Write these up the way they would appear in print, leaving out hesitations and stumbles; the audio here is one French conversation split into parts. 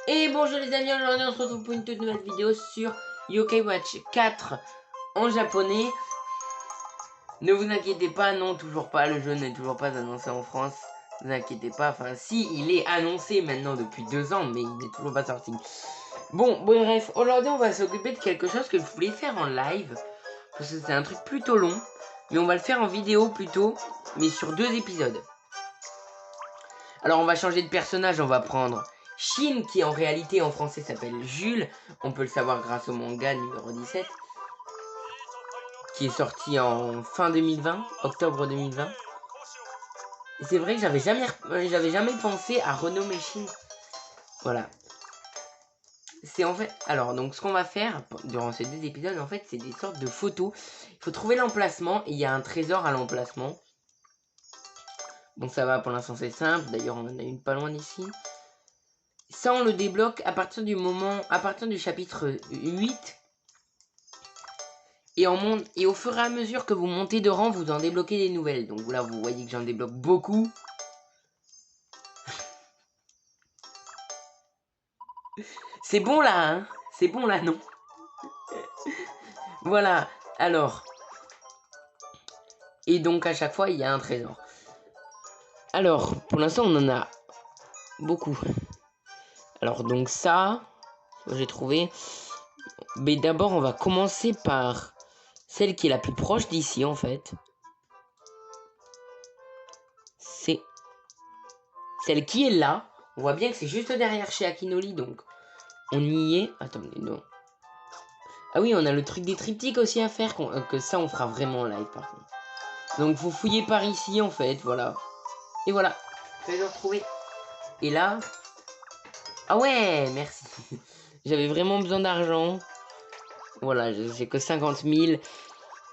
Et bonjour les amis, aujourd'hui on se retrouve pour une toute nouvelle vidéo sur Yokai Watch 4 en japonais. Ne vous inquiétez pas, non, toujours pas, le jeu n'est toujours pas annoncé en France. Ne vous inquiétez pas, enfin si, il est annoncé maintenant depuis 2 ans, mais il n'est toujours pas sorti. Bon, bref, aujourd'hui on va s'occuper de quelque chose que je voulais faire en live, parce que c'est un truc plutôt long, mais on va le faire en vidéo plutôt, mais sur 2 épisodes. Alors on va changer de personnage, on va prendre Shin, qui en réalité en français s'appelle Jules, on peut le savoir grâce au manga numéro 17, qui est sorti en fin 2020, octobre 2020. Et c'est vrai que j'avais jamais pensé à renommer Shin. Voilà. C'est en fait... Alors, donc ce qu'on va faire durant ces 2 épisodes, en fait, c'est des sortes de photos. Il faut trouver l'emplacement, et il y a un trésor à l'emplacement. Bon, ça va, pour l'instant c'est simple, d'ailleurs on en a une pas loin d'ici. Ça, on le débloque à partir du chapitre 8. Et au fur et à mesure que vous montez de rang, vous en débloquez des nouvelles. Donc là, vous voyez que j'en débloque beaucoup. C'est bon là, hein? C'est bon là, non? Voilà, alors. Et donc à chaque fois, il y a un trésor. Alors, pour l'instant, on en a beaucoup. Alors donc ça, j'ai trouvé. Mais d'abord, on va commencer par celle qui est la plus proche d'ici, en fait. C'est celle qui est là. On voit bien que c'est juste derrière chez Akinoli, donc on y est. Attendez, non. Ah oui, on a le truc des triptyques aussi à faire, que ça on fera vraiment en live par contre. Donc faut fouiller par ici en fait, voilà. Et voilà, je vais le retrouver. Et là... Ah ouais, merci. J'avais vraiment besoin d'argent. Voilà, j'ai que 50 000.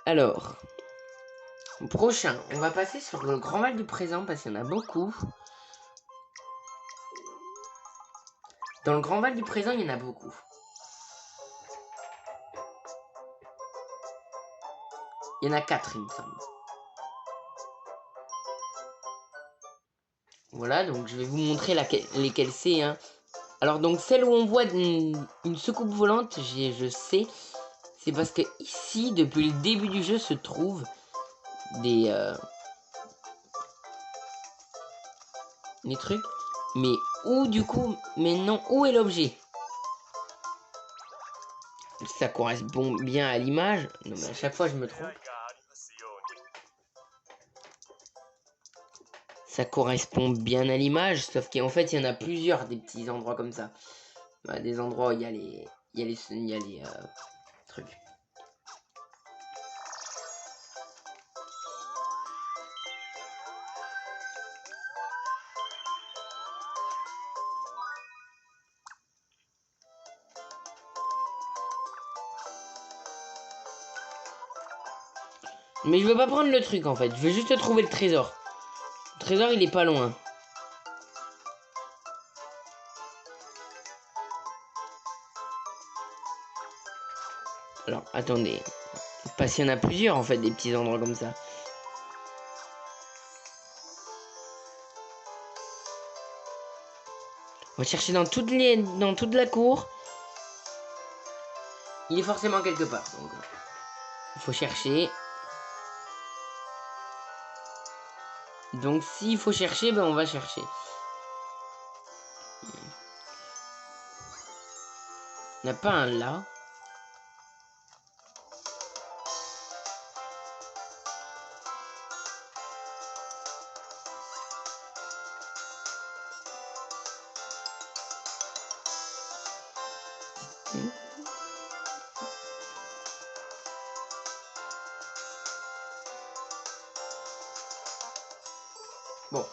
Alors, prochain, on va passer sur le grand mal du présent parce qu'il y en a beaucoup. Dans le grand val du présent, il y en a beaucoup. Il y en a 4, il me semble. Voilà, donc je vais vous montrer lesquelles c'est. Hein. Alors donc celle où on voit une soucoupe volante, je sais, c'est parce que ici, depuis le début du jeu, se trouvent des trucs. Mais où du coup, mais non, où est l'objet? Ça correspond bien à l'image. Non mais à chaque fois je me trompe. Ça correspond bien à l'image, sauf qu'en fait il y en a plusieurs des petits endroits comme ça. Bah, des endroits où il y a les trucs. Mais je veux pas prendre le truc en fait, je veux juste trouver le trésor. Le trésor il est pas loin. Alors attendez, parce qu'il y en a plusieurs en fait des petits endroits comme ça. On va chercher dans toute la cour. Il est forcément quelque part donc il faut chercher. Donc s'il faut chercher, ben on va chercher. Il n'y en a pas un là. Bon.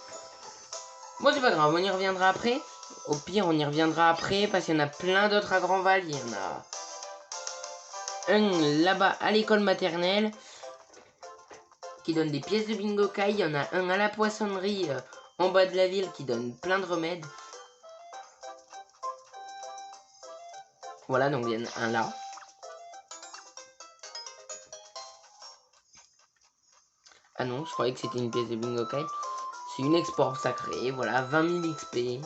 Bon, c'est pas grave, on y reviendra après. Au pire, on y reviendra après parce qu'il y en a plein d'autres à Grandval. Il y en a un là-bas à l'école maternelle qui donne des pièces de bingo kai. Il y en a un à la poissonnerie en bas de la ville qui donne plein de remèdes. Voilà, donc il y en a un là. Ah non, je croyais que c'était une pièce de bingo kai. C'est une export sacrée, voilà, 20 000 XP.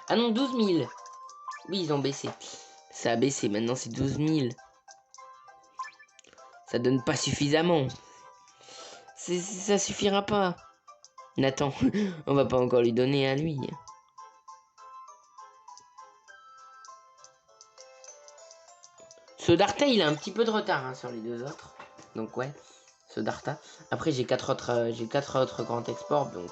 Ah non, 12 000. Oui, ils ont baissé. Ça a baissé, maintenant c'est 12 000. Ça donne pas suffisamment. Ça suffira pas. Nathan, on va pas encore lui donner à lui. Sodarta, il a un petit peu de retard hein, sur les deux autres. Donc ouais, Sodarta. Après j'ai quatre autres grands exports donc.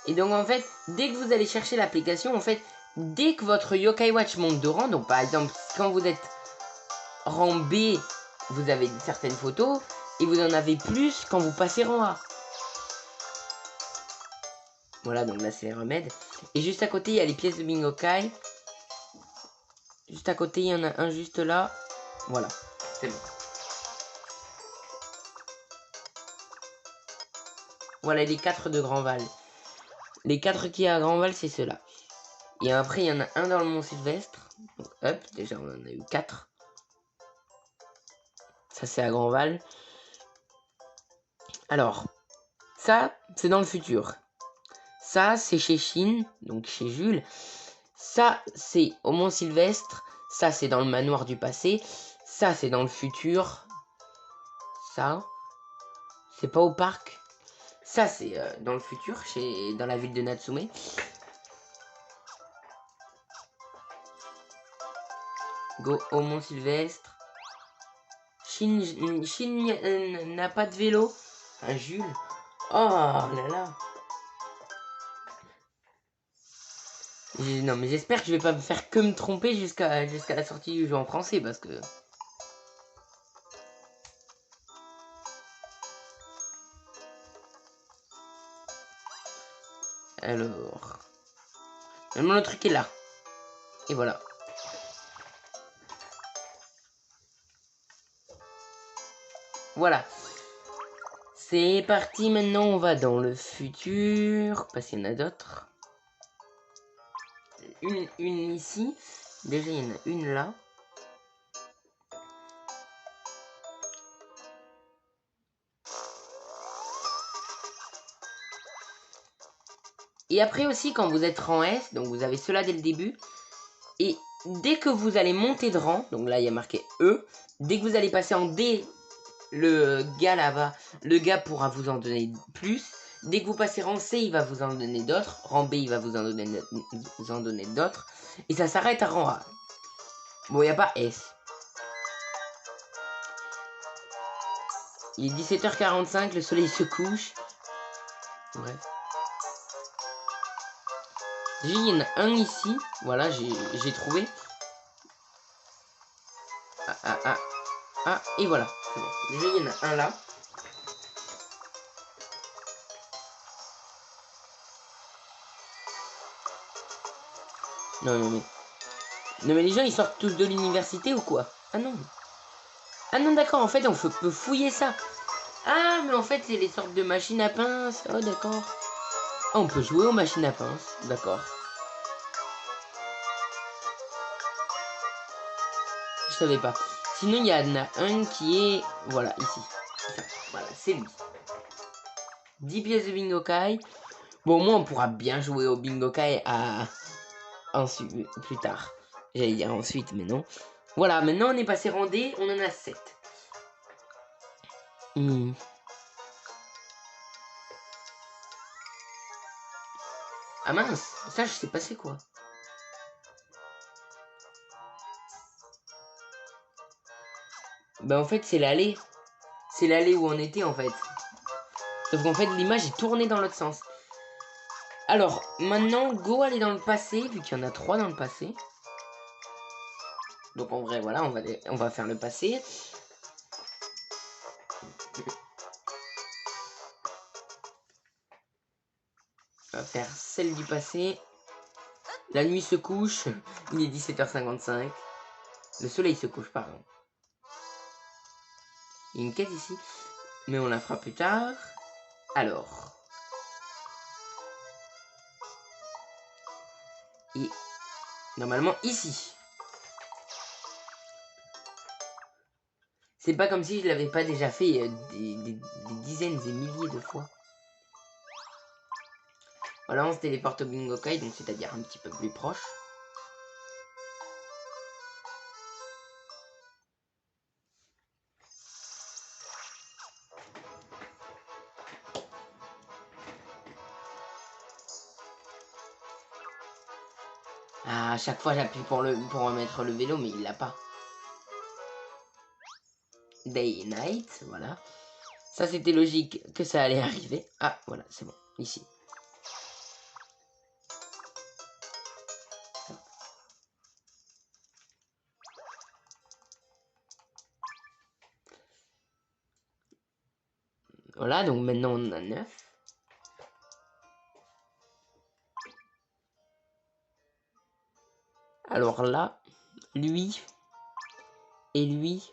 Et donc en fait, dès que vous allez chercher l'application, en fait, dès que votre Yokai Watch monte de rang, donc par exemple, quand vous êtes rang B, vous avez certaines photos, et vous en avez plus quand vous passez rang A. Voilà, donc là c'est les remèdes. Et juste à côté, il y a les pièces de Bingokai. Juste à côté, il y en a un juste là. Voilà, c'est bon. Voilà les 4 de Grandval. Les 4 qui y a à Grandval, c'est ceux-là. Et après, il y en a un dans le Mont Sylvestre. Donc, hop, déjà, on en a eu 4. Ça, c'est à Grandval. Alors, ça, c'est dans le futur. Ça, c'est chez Chine, donc chez Jules. Ça, c'est au Mont Sylvestre. Ça, c'est dans le manoir du passé. Ça, c'est dans le futur. Ça, c'est pas au parc. Ça, c'est dans le futur, dans la ville de Natsume. Go au Mont Sylvestre. Chine n'a pas de vélo. Un Jules. Oh là là. Non mais j'espère que je vais pas me faire que me tromper jusqu'à la sortie du jeu en français parce que... Alors... Normalement le truc est là. Et voilà. Voilà. C'est parti, maintenant on va dans le futur. Parce qu'il y en a d'autres. Une ici. Déjà il y en a une là. Et après aussi quand vous êtes rang S, donc vous avez cela dès le début. Et dès que vous allez monter de rang, donc là il y a marqué E. Dès que vous allez passer en D, le gars là-bas, le gars pourra vous en donner plus. Dès que vous passez rang C, il va vous en donner d'autres. Rang B, il va vous en donner d'autres. Et ça s'arrête à rang A. Bon, il n'y a pas S. Il est 17h45, le soleil se couche. Bref. Il y en a un ici. Voilà, j'ai trouvé. Ah, et voilà. C'est bon. Déjà, il y en a un là. Non, non, mais... Non, mais les gens, ils sortent tous de l'université ou quoi? Ah non. Ah non, d'accord, en fait, on peut fouiller ça. Ah, mais en fait, c'est les sortes de machines à pince. Oh, d'accord. Ah, on peut jouer aux machines à pince. D'accord. Je savais pas. Sinon, il y en a un qui est... Voilà, ici. Voilà, c'est lui. 10 pièces de Bingokai. Bon, moi, on pourra bien jouer au Bingokai ensuite, plus tard. J'allais dire ensuite, mais non. Voilà, maintenant, on est passé rang-D. On en a 7. Ah mince, ça, je sais pas c'est quoi. Bah, en fait, c'est l'allée. C'est l'allée où on était, en fait. Sauf qu'en fait, l'image est tournée dans l'autre sens. Alors, maintenant, go aller dans le passé, vu qu'il y en a 3 dans le passé. Donc, en vrai, voilà, on va faire le passé. On va faire celle du passé. La nuit se couche. Il est 17h55. Le soleil se couche, pardon. Il y a une quête ici. Mais on la fera plus tard. Alors. Et Normalement ici. C'est pas comme si je l'avais pas déjà fait des dizaines et milliers de fois. Voilà, on se téléporte au Bingokai, donc c'est-à-dire un petit peu plus proche. Ah, à chaque fois j'appuie pour remettre le vélo, mais il l'a pas. Day et night, voilà. Ça c'était logique que ça allait arriver. Ah, voilà, c'est bon, ici. Voilà, donc maintenant on en a 9. Alors là, lui et lui,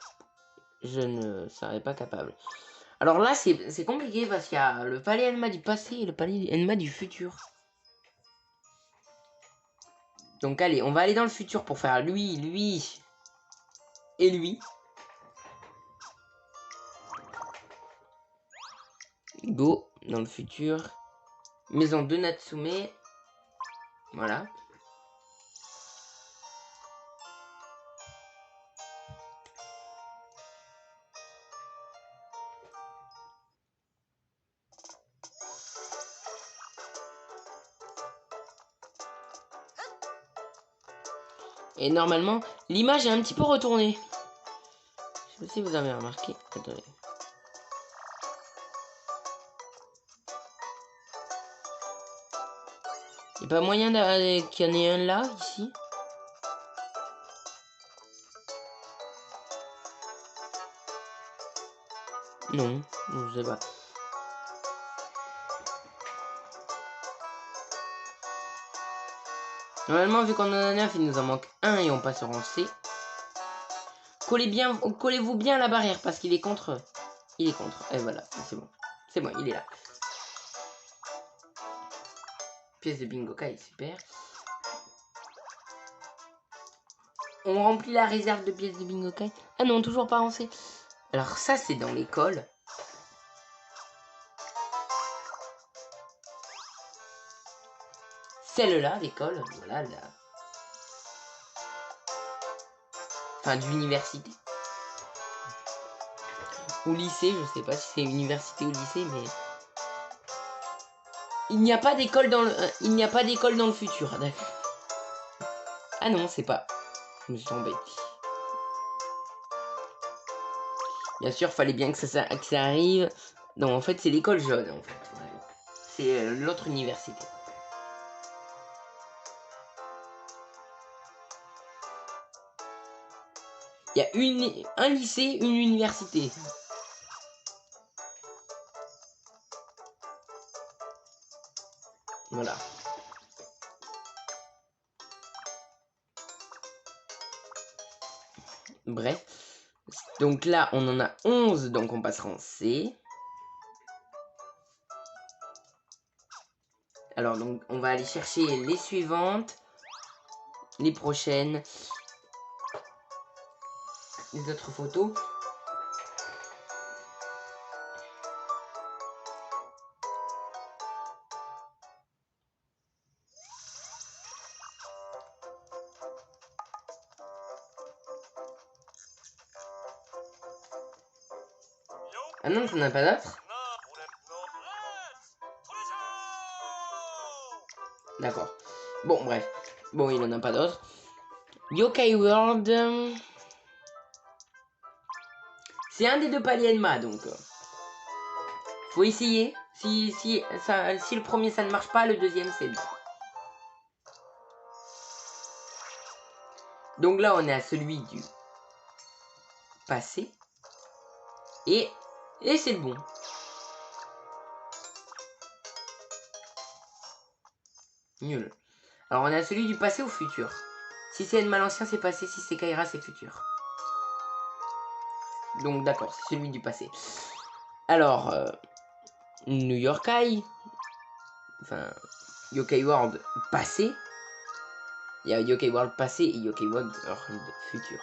je ne serais pas capable. Alors là, c'est compliqué parce qu'il y a le palais Enma du passé et le palais Enma du futur. Donc allez, on va aller dans le futur pour faire lui, lui et lui. Go, dans le futur. Maison de Natsume. Voilà. Et normalement, l'image est un petit peu retournée. Je sais pas si vous avez remarqué. Attendez. Il n'y a pas moyen qu'il y en ait un là, ici? Non, je sais pas. Normalement, vu qu'on en a 9, il nous en manque un et on passe en C. Collez-vous bien à la barrière parce qu'il est contre. Il est contre. Et voilà, c'est bon. C'est bon, il est là. Pièce de Bingokai, super. On remplit la réserve de pièces de Bingokai. Ah non, toujours pas en C. Alors ça, c'est dans l'école. Celle-là, l'école, voilà, là. Enfin, d'université. Ou lycée, je sais pas si c'est université ou lycée, mais... Il n'y a pas d'école dans le... il n'y a pas d'école dans le futur, d'accord. Ah non, c'est pas... Je me suis tombé. Bien sûr, fallait bien que ça arrive. Non, en fait, c'est l'école jaune, en fait. C'est l'autre université. Il y a un lycée, une université. Voilà. Bref. Donc là, on en a 11, donc on passera en C. Alors, donc, on va aller chercher les suivantes. Les prochaines. Les autres photos. Ah non, ça n'a pas d'autre. D'accord. Bon, bref. Bon, il en a pas d'autres. Yokai World. C'est un des deux paliers Enma, donc. Faut essayer. Si le premier ça ne marche pas, le deuxième c'est bien. Donc là, on est à celui du passé. Et c'est bon. Nul. Alors, on est à celui du passé au futur. Si c'est Enma l'ancien, c'est passé. Si c'est Kaira, c'est futur. Donc, d'accord, c'est celui du passé. Alors, New Yorkai. Enfin, Yokai World passé. Il y a Yokai World passé et Yokai World futur.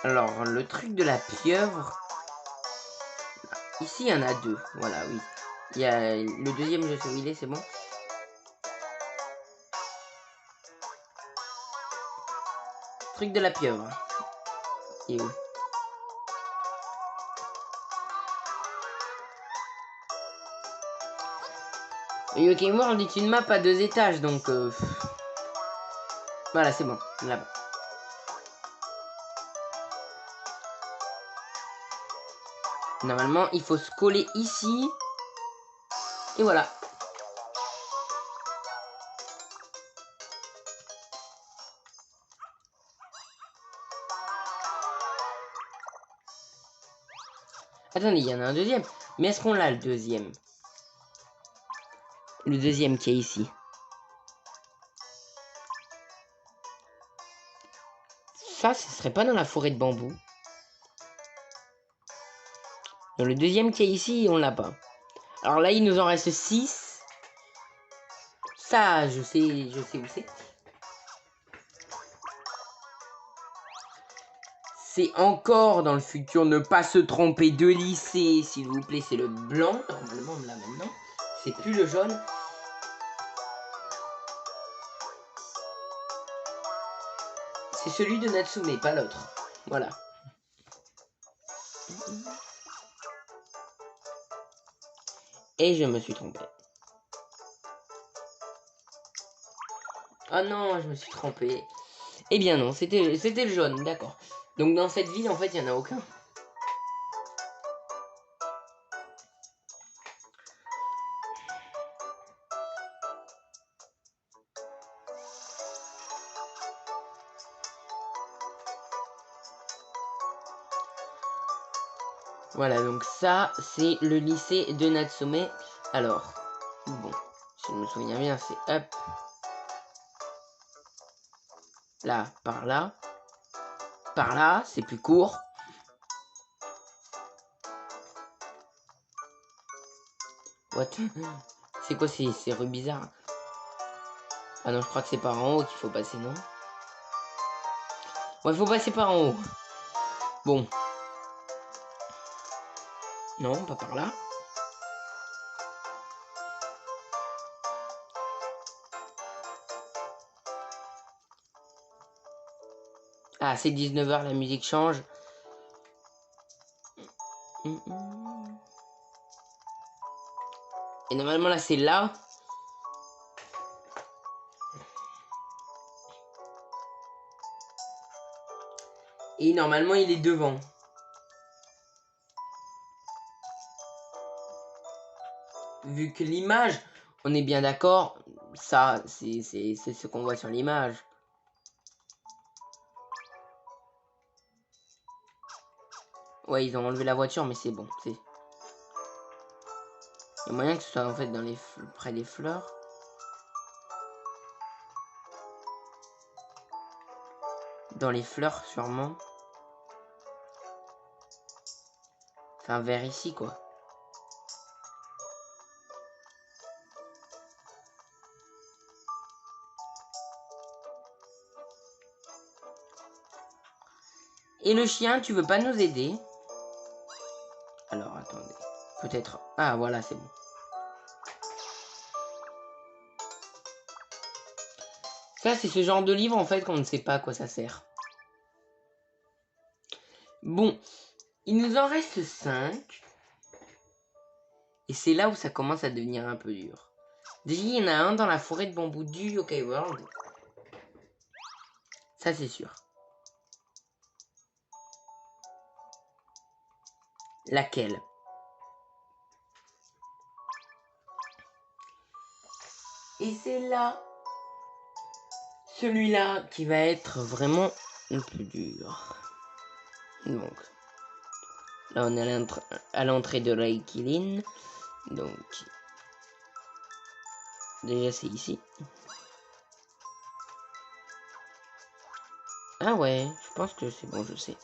Alors, le truc de la pieuvre. Ici, il y en a deux. Voilà, oui. Il y a le deuxième, je sais où il est, c'est bon. Truc de la pieuvre. Et où? Yokai World est une map à 2 étages, donc... Voilà, c'est bon. Là-bas. Normalement, il faut se coller ici. Et voilà. Attendez, il y en a un deuxième. Mais est-ce qu'on l'a, le deuxième? Le deuxième qui est ici. Ça, ce serait pas dans la forêt de bambou. Donc, le deuxième qui est ici, on l'a pas. Alors là, il nous en reste 6. Ça, je sais où c'est. C'est encore dans le futur, ne pas se tromper de lycée, s'il vous plaît. C'est le blanc, normalement, là maintenant. C'est plus le jaune. C'est celui de Natsume, pas l'autre. Voilà. Et je me suis trompé. Oh non, je me suis trompé. Eh bien non, c'était le jaune, d'accord. Donc dans cette ville, en fait, il n'y en a aucun. Voilà, donc ça, c'est le lycée de Natsume. Alors, bon, si je me souviens bien, c'est hop. Là, par là. Par là, c'est plus court. What? C'est quoi ces rues bizarres? Ah non, je crois que c'est par en haut qu'il faut passer, non? Ouais, faut passer par en haut. Bon. Non, pas par là. Ah, c'est 19h, la musique change. Et normalement, là, c'est là. Et normalement, il est devant. Vu que l'image, on est bien d'accord, ça, c'est ce qu'on voit sur l'image. Ouais, ils ont enlevé la voiture, mais c'est bon. Il y a moyen que ce soit en fait dans près des fleurs. Dans les fleurs, sûrement. Enfin, vers ici, quoi. Et le chien, tu veux pas nous aider? Alors, attendez. Peut-être... Ah, voilà, c'est bon. Ça, c'est ce genre de livre, en fait, qu'on ne sait pas à quoi ça sert. Bon. Il nous en reste 5. Et c'est là où ça commence à devenir un peu dur. Déjà, il y en a un dans la forêt de bambou du Yokai World. Ça, c'est sûr. Laquelle? Et c'est là, celui-là qui va être vraiment le plus dur. Donc, là on est à l'entrée de Reikilin. Donc, déjà c'est ici. Ah ouais, je pense que c'est bon, je sais.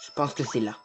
Je pense que c'est là.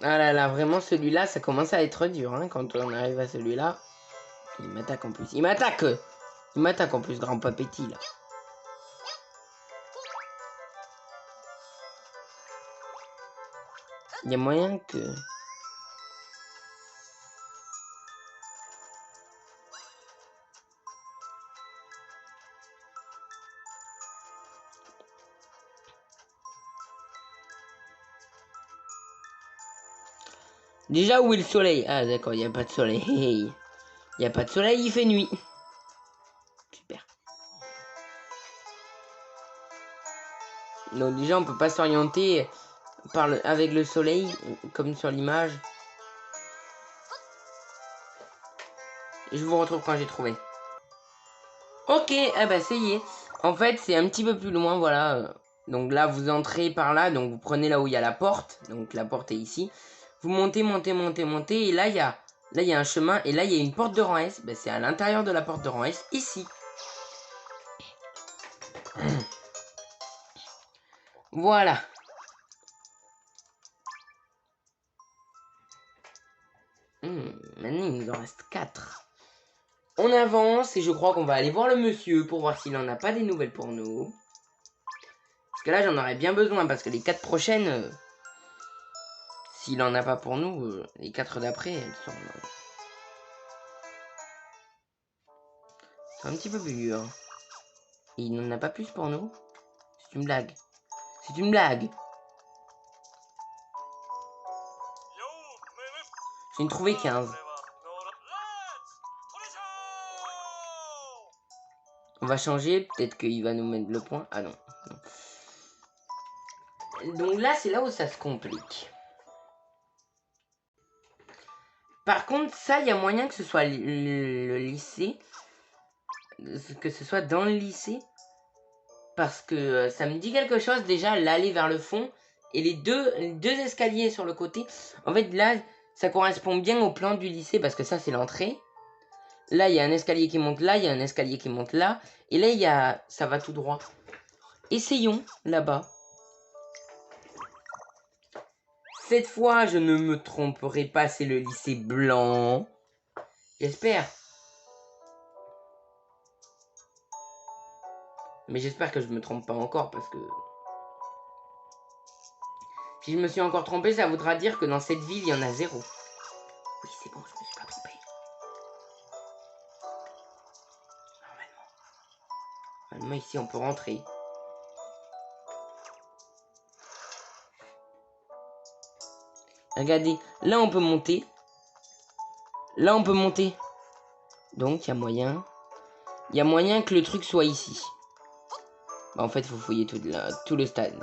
Ah là là, vraiment celui-là, ça commence à être dur, hein, quand on arrive à celui-là. Il m'attaque en plus. Il m'attaque! Il m'attaque en plus, grand papéti, là. Il y a moyen que... Déjà, où est le soleil? Ah d'accord, il n'y a pas de soleil. Il n'y a pas de soleil, il fait nuit. Super. Donc déjà, on peut pas s'orienter avec le soleil, comme sur l'image. Je vous retrouve quand j'ai trouvé. Ok, ah bah ça y est. En fait, c'est un petit peu plus loin, voilà. Donc là, vous entrez par là, donc vous prenez là où il y a la porte. Donc la porte est ici. Vous montez, montez, montez, montez. Et là, il y a un chemin. Et là, il y a une porte de rang S. Bah, c'est à l'intérieur de la porte de rang S, ici. Voilà. Maintenant, il nous en reste 4. On avance et je crois qu'on va aller voir le monsieur pour voir s'il n'en a pas des nouvelles pour nous. Parce que là, j'en aurais bien besoin parce que les 4 prochaines, s'il en a pas pour nous, les 4 d'après, elles sont un petit peu plus dures. Et il n'en a pas plus pour nous. C'est une blague. C'est une blague. J'ai trouvé 15. On va changer, peut-être qu'il va nous mettre le point. Ah non. Donc là, c'est là où ça se complique. Par contre, ça, il y a moyen que ce soit le lycée. Que ce soit dans le lycée. Parce que ça me dit quelque chose déjà, l'aller vers le fond. Et les deux escaliers sur le côté. En fait, là, ça correspond bien au plan du lycée. Parce que ça, c'est l'entrée. Là, il y a un escalier qui monte là. Il y a un escalier qui monte là. Et là, il y a... ça va tout droit. Essayons, là-bas. Cette fois, je ne me tromperai pas. C'est le lycée blanc. J'espère. Mais j'espère que je me trompe pas encore. Parce que... si je me suis encore trompé, ça voudra dire que dans cette ville, il y en a 0. Oui, c'est bon, je me suis pas trompé. Normalement, ici, on peut rentrer. Regardez, là, on peut monter. Là, on peut monter. Donc, il y a moyen. Il y a moyen que le truc soit ici. Bah, en fait, il faut fouiller tout le stade.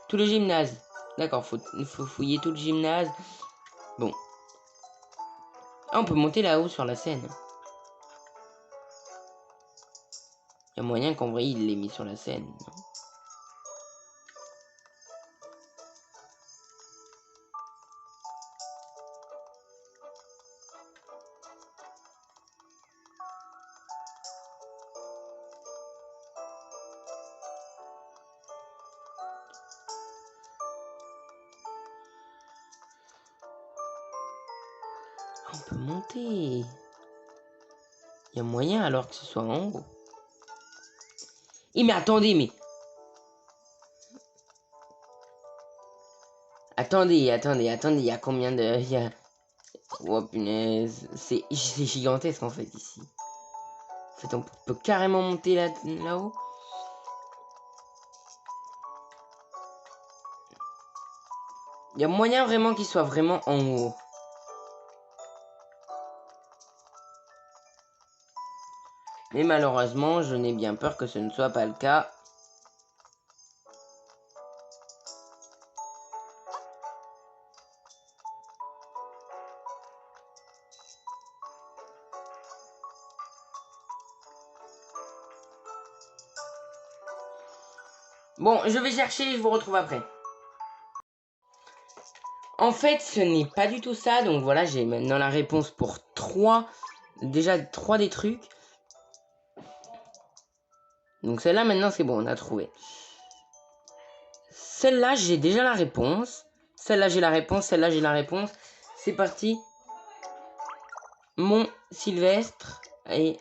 Tout le gymnase. D'accord, il faut fouiller tout le gymnase. Bon. Ah, on peut monter là-haut sur la scène. Il y a moyen qu'en vrai, il l'ait mis sur la scène. Non? On peut monter. Il y a moyen alors que ce soit en haut. Eh mais attendez, mais... attendez, il y a combien de... Il y a... oh punaise, c'est gigantesque en fait ici. En fait, on peut carrément monter là-haut. Il y a moyen vraiment qu'il soit vraiment en haut. Mais malheureusement, je n'ai bien peur que ce ne soit pas le cas. Bon, je vais chercher et je vous retrouve après. En fait, ce n'est pas du tout ça. Donc voilà, j'ai maintenant la réponse pour 3. Déjà 3 des trucs. Donc celle-là, maintenant, c'est bon, on a trouvé. Celle-là, j'ai déjà la réponse. Celle-là, j'ai la réponse. Celle-là, j'ai la réponse. C'est parti. Mont Sylvestre. Et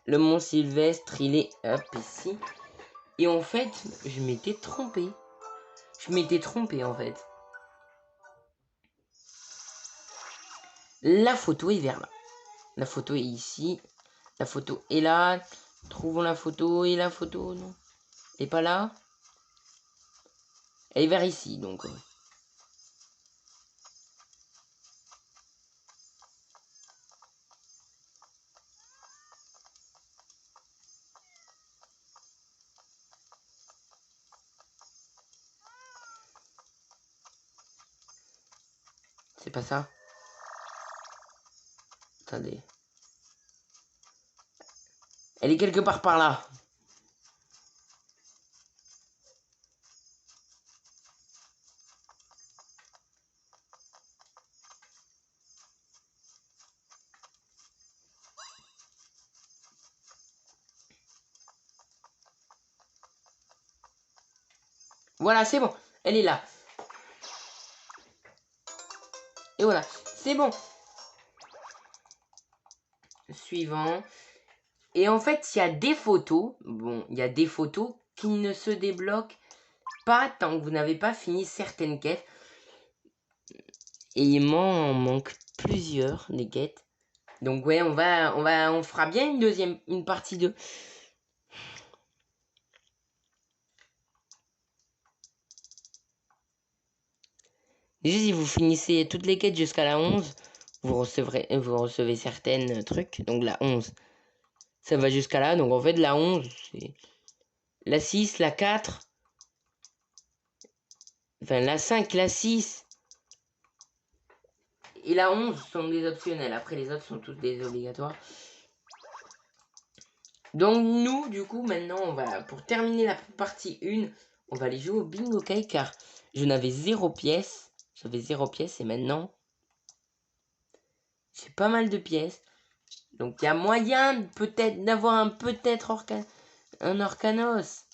le Mont Sylvestre, il est hop ici. Et en fait, je m'étais trompé. Je m'étais trompé, en fait. La photo est vers là. La photo est ici. La photo est là. Trouvons la photo. Et la photo, non. Elle est pas là. Elle est vers ici, donc. C'est pas ça. Attendez. Elle est quelque part par là. Voilà, c'est bon. Elle est là. Et voilà, c'est bon. Suivant. Et en fait, il y a des photos. Bon, il y a des photos qui ne se débloquent pas tant que vous n'avez pas fini certaines quêtes. Et il m'en manque plusieurs des quêtes. Donc ouais, on fera bien une partie 2. Déjà, si vous finissez toutes les quêtes jusqu'à la 11, vous recevez certaines trucs. Donc la 11, ça va jusqu'à là. Donc en fait, la 11, c'est la 6, la 4. Enfin, la 5, la 6 et la 11 sont des optionnels. Après, les autres sont tous des obligatoires. Donc nous, du coup, maintenant, on va, pour terminer la partie 1, on va aller jouer au bingo cake car je n'avais 0 pièce. J'avais 0 pièce et maintenant, j'ai pas mal de pièces. Donc il y a moyen peut-être d'avoir un Orcanos.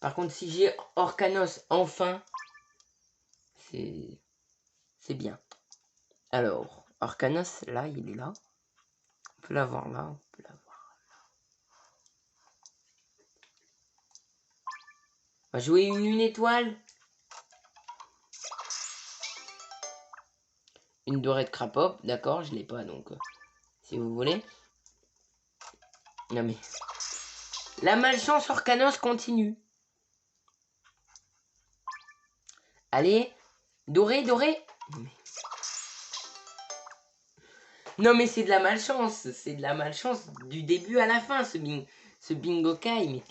Par contre, si j'ai Orcanos enfin, c'est bien. Alors, Orcanos, là, il est là. On peut l'avoir là, on peut l'avoir là. On va jouer une étoile. Une dorée de crapop, d'accord, je l'ai pas donc si vous voulez. Non mais la malchance Orcanos continue. Allez, doré. Non mais c'est de la malchance, c'est de la malchance du début à la fin ce bingo kai. Mais...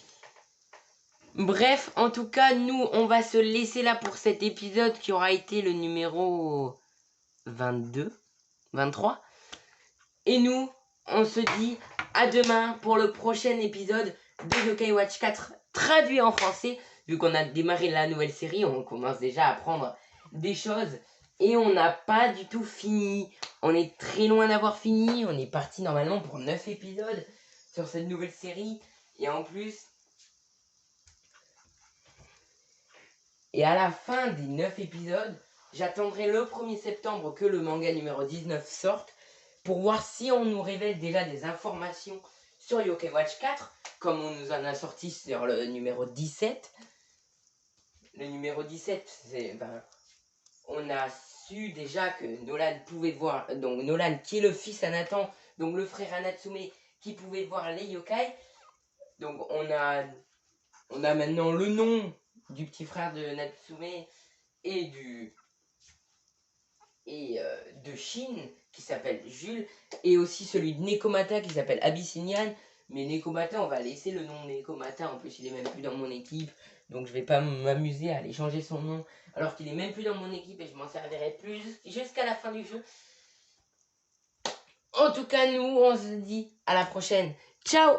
Bref, en tout cas, nous on va se laisser là pour cet épisode qui aura été le numéro 22, 23. Et nous, on se dit à demain pour le prochain épisode de Yokai Watch 4 traduit en français. Vu qu'on a démarré la nouvelle série, on commence déjà à apprendre des choses. Et on n'a pas du tout fini. On est très loin d'avoir fini. On est parti normalement pour 9 épisodes sur cette nouvelle série. Et en plus... Et à la fin des 9 épisodes, j'attendrai le 1er septembre que le manga numéro 19 sorte. Pour voir si on nous révèle déjà des informations sur Yokai Watch 4, comme on nous en a sorti sur le numéro 17. Le numéro 17, c'est, on a su déjà que Nolan pouvait voir, donc Nolan qui est le fils à Nathan, donc le frère à Natsume, qui pouvait voir les yokai. Donc on a maintenant le nom du petit frère de Natsume et de Shin qui s'appelle Jules, et aussi celui de Nekomata qui s'appelle Abyssinian. Mais Nekomata, on va laisser le nom Nekomata, en plus il est même plus dans mon équipe, donc je vais pas m'amuser à aller changer son nom alors qu'il est même plus dans mon équipe et je m'en servirai plus jusqu'à la fin du jeu. En tout cas, nous on se dit à la prochaine. Ciao!